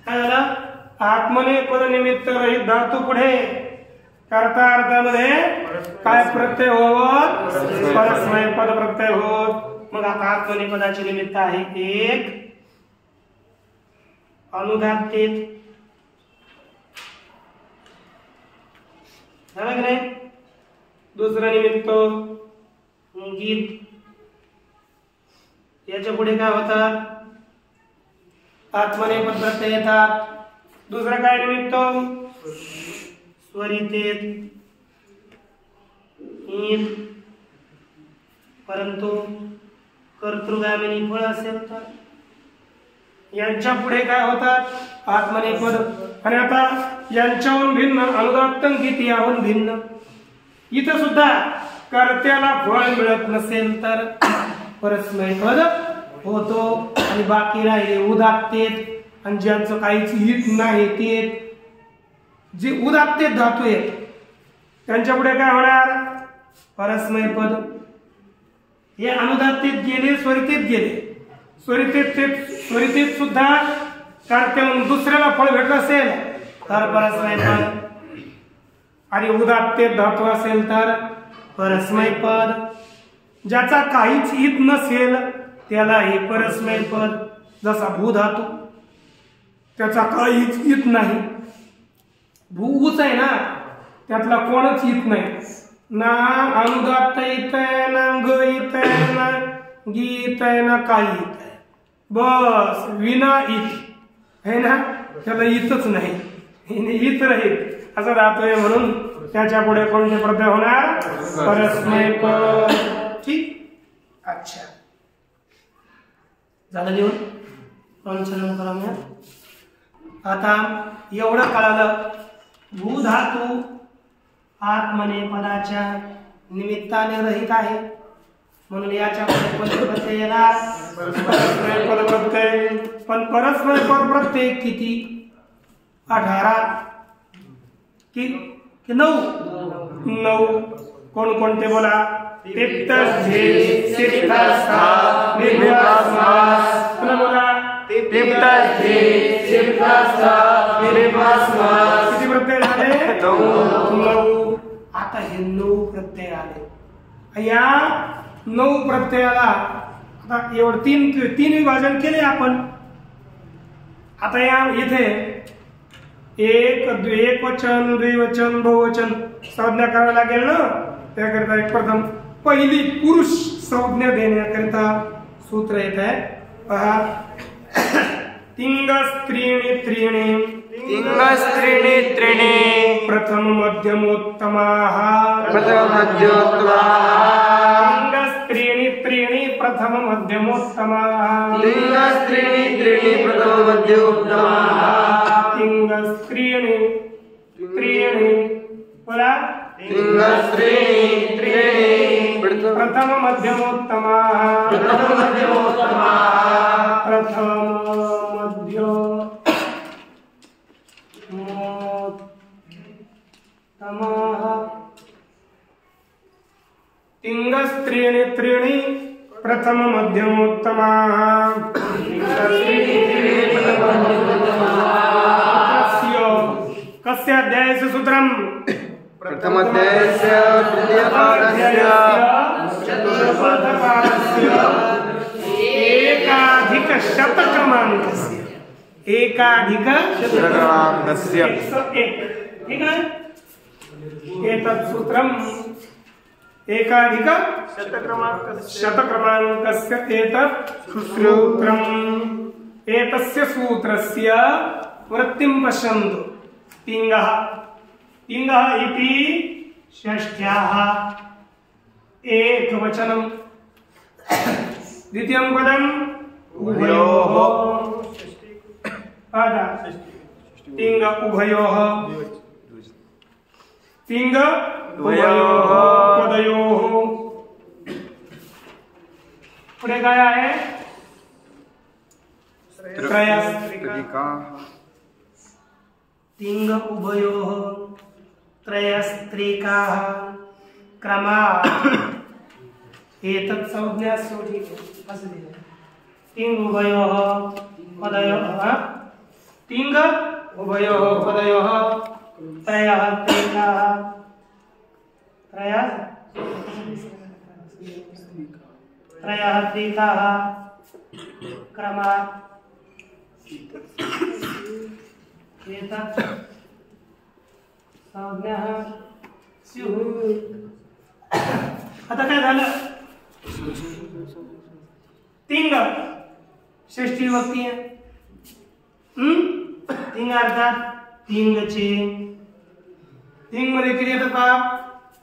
काय झालं? आत्मने पद निमित्त रहित धातू पुढे कर्ता अर्थामध्ये काय प्रत्यय होत? परस्मै पद प्रत्यय होत. मग आता आत्मने पदाचे निमित्त आहे एक अनुदात्तेत. झालं की नाही? दुसरं निमित्त गीत. याच्या पुढे काय होतात? आत्मने पद प्रत्यय येतात. दुसरं काय निमित्त? स्वरितेत ईद. परंतु कर्तृगामिनी फळ असेल तर यांच्या पुढे काय होतात? आत्मने पद. आणि आता यांच्याहून भिन्न अनुदात्तम गीत याहून भिन्न. इथं सुद्धा कर्त्याला फळ मिळत नसेल तर परस्मै पद होतो. आणि बाकी राहिले उदात्तेत. आणि ज्यांचं काहीच हित नाही ते जे उदात्तेत धातू आहेत त्यांच्या पुढे काय होणार? परस्मै पद. हे अनुदात्तेत गेले, स्वरितेत गेले. स्वरितेत सुद्धा कर्त्याहून दुसऱ्याला फळ भेटत असेल तर परस्मै पद. आणि उदात्तेत धातू असेल तर परस्मै पद. ज्याचा काहीच हित नसेल त्याला हे परस्मै पद. जसा भू धातू, त्याचा काहीच हित नाही. भूच आहे ना, त्यातला कोणच हित नाही. ना अनुदात्त हित आहे, ना ग हित आहे, ना गीत आहे, ना काही हित आहे. बस विना हित है ना, त्याला हितच नाही. हित रहित असं राहतोय. म्हणून त्याच्या पुढे कोणते प्रत्यय होणार? परस्मै पद. ठीक. अच्छा, झालं लिहून? पंचलन करूया. आता एवढं कळालं. भू धातू आत्मने पदाच्या निमित्ताने रहित आहे म्हणून याच्या पुढे कोणते प्रत्यय येणार? परस्मै पद प्रत्यय. पण परस्मै पद प्रत्यय किती? 18 की 9? 9. कोणकोणते बोला? किती प्रत्यय झाले? 9. आता हे 9 प्रत्यय आले. या 9 प्रत्ययाला आता एवढं तीन विभाजन केले आपण. आता या इथे एक वचन, द्विवचन, बहुवचन संज्ञा करावी लागेल ना. त्याकरिता एक प्रथम पहिली पुरुष संज्ञा देण्याकरिता सूत्र येत आहे. पहा. तिंगस्त्रीणि त्रीणि. तिंगस्त्रीणि त्रीणि. प्रथम मध्यमोत्तमाः. प्रथम मध्यमोत्तमाः. तिंगस्त्रीणि त्रीणि प्रथम मध्यमोत्तमाः. तिंगस्त्रीणि त्रीणि प्रथम मध्यमोत्तमाः. तिंगस्त्रीणि त्रीणि. बोला. तिंगस्त्रीणि त्रीणि प्रथम मध्यमोत्तमाः. प्रथम मध्यमोत्तमाः. प्रथम मध्यमोत्तमाः. तिंगस्त्रीणि त्रीणि प्रथम मध्यमोत्तमाः. कस्य अध्यायस्य सूत्रम्? प्रथमाध्यायस्य तृतीयपादस्य चतुर्थपादस्य एकाधिकशतक्रमाङ्कस्य. एकाधिकशतक्रमाङ्कस्य. 101. ठीक आहे. एतत् सूत्रम् एकाधिकशतक्रमाङ्कस्य एतत् सूत्रम्. एतस्य सूत्रस्य वृत्तिं पश्यन्तु. तिंगः. तिंगः इति षष्ठ्याः एकवचनम्. द्वितीयं पदम् उभयोः. तिंग उभयोः. तिंग उभयोः पदयोः. पुढे काय आहे? त्रयस्त्रिका. तिंग उभयोः त्रयस्त्रिकाः क्रमात्. एतत् संज्ञा ठीक आहे. असं दिलं. तिंग उभयोः पदयोः तिंग उभयोः पदयोः त्रयः त्रिकाः त्रयः त्रिकाः क्रमात् एतत् संज्ञाः स्युः. आता काय झालं? तिंग षष्ठी विभक्ती आहे. तिंग अर्थात तिंगचे. तिंग मध्ये किती येतं का?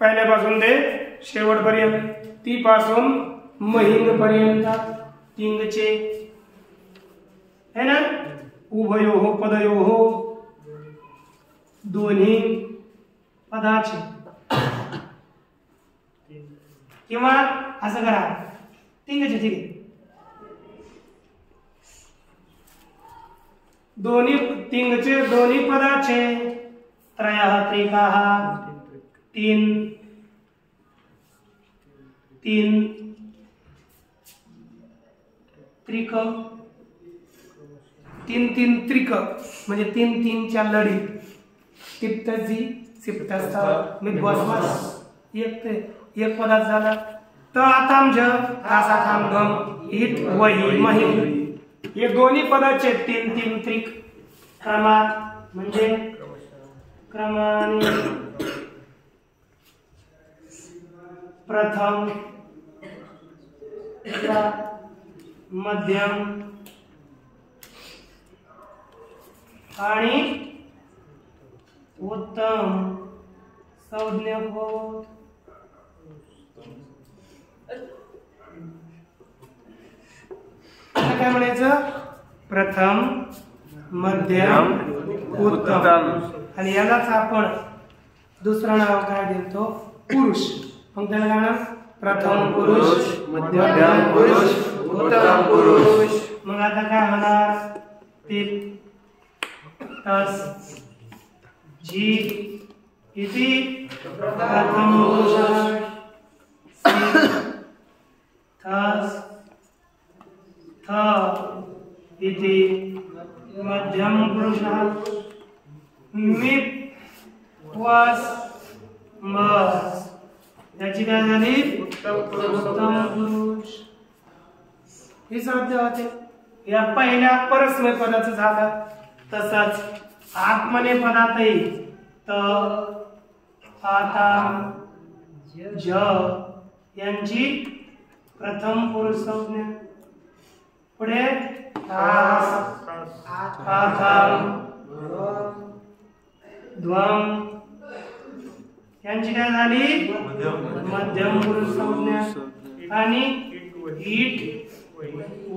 पहिल्यापासून ते शेवटपर्यंत, ती पासून महिंग पर्यंत तिंगचे है ना. उभयोः पदयोः दोन्ही पदाचे. किंवा असं करा तिंगचे. ठीक आहे. दोन्ही तिंगचे दोन्ही पदाचे. त्रयः त्रिकाः तीन तीन त्रिक तीन तीन त्रिक म्हणजे तीन तीनच्या लढी. तिप्तजी सिप्तस्थ मिद्वस्मस एक पदार्थ झाला. त आताम ज आसाथाम गम हित वही महिम हे दोन्ही पदाचे तीन तीन त्रिक क्रमात म्हणजे क्रमाने. प्रथम मध्यम आणि उत्तम संज्ञा होत. काय म्हणायचं? प्रथम मध्यम उत्तम. आणि यालाच आपण दुसरं नाव काय देतो? पुरुष. मग त्याला काय नाव? प्रथम पुरुष, मध्यम पुरुष, उत्तम पुरुष. मग आता काय होणार? ते तस जी इति प्रथम पुरुष थस थ इति मध्यम पुरुष मिप वस मस याची काय झाली? उत्तम पुरुष. ही साध्य होते. या पहिल्या परस्मै पदाचं झालं. तसंच आत्मने पदातही त आता ज यांची प्रथम पुरुष संज्ञा. पुढे ध्वम यांची काय झाली? मध्यम पुरुष संज्ञा. आणि ईट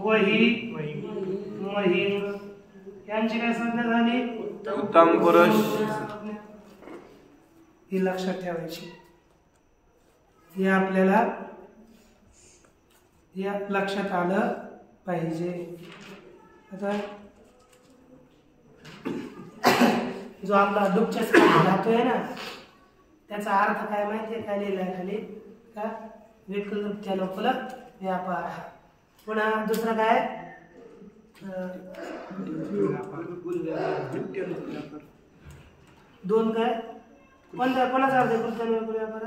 वही महिम यांची काय संज्ञा झाली? उत्तम पुरुष. ही लक्षात ठेवायची. हे आपल्याला या लक्षात आलं पाहिजे. आता जो आपला दुःखच्या धातू ना त्याचा अर्थ काय माहितीये? काय लिहिलाय खाली? का विकल्पत्यानुकूल व्यापार. पुन्हा दुसरं काय? दोन काय? कोणाचा अर्थ कृत्यानुकूल व्यापार?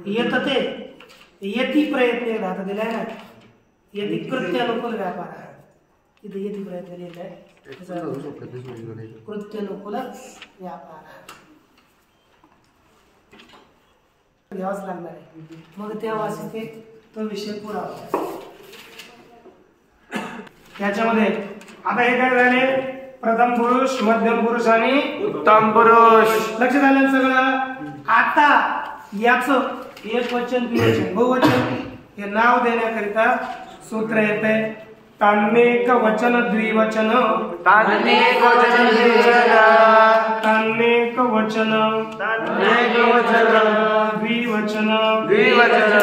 येत ते येती प्रयत्न धातू दिलाय ना. येती कृत्यानुकूल व्यापार. इथे येती प्रयत्न लिहिलाय. कृत्यानुकूल व्यापार घ्यावाच लागणार आहे. मग तेव्हा ते तो विषय पुरा होता. त्याच्यामध्ये आता हे काय झाले? प्रथम पुरुष, मध्यम पुरुष आणि उत्तम पुरुष. लक्ष झालं सगळं. आता याच एक वचन द्विवचन बहुवचन हे नाव देण्याकरिता सूत्र येते. तान्नेक वचन द्विवचन. तान्नेक वचन द्विवचन. तान्नेक वचन. तान्नेक वचन द्विवचन. द्विवचन.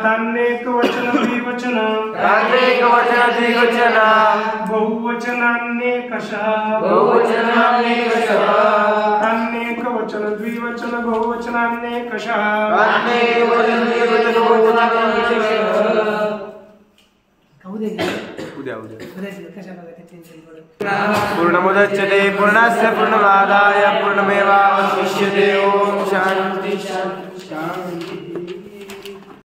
तान्नेक वचन द्विवचन. तान्नेक वचन द्विवचन. बहुवचनान्नेकशः. बहुवचनान्नेकशः. तान्नेक वचन द्विवचन बहुवचनान्नेकशः. तान्नेक वचन द्विवचन बहुवचनान्नेकशः. उद्या घेऊ. उद्या उद्याची कशाला काय टेन्शन पडत. पूर्णमुदच्यते पूर्णस्य पूर्णमादाय पूर्णमेवावशिष्यते. ओम शांती शांती शांती.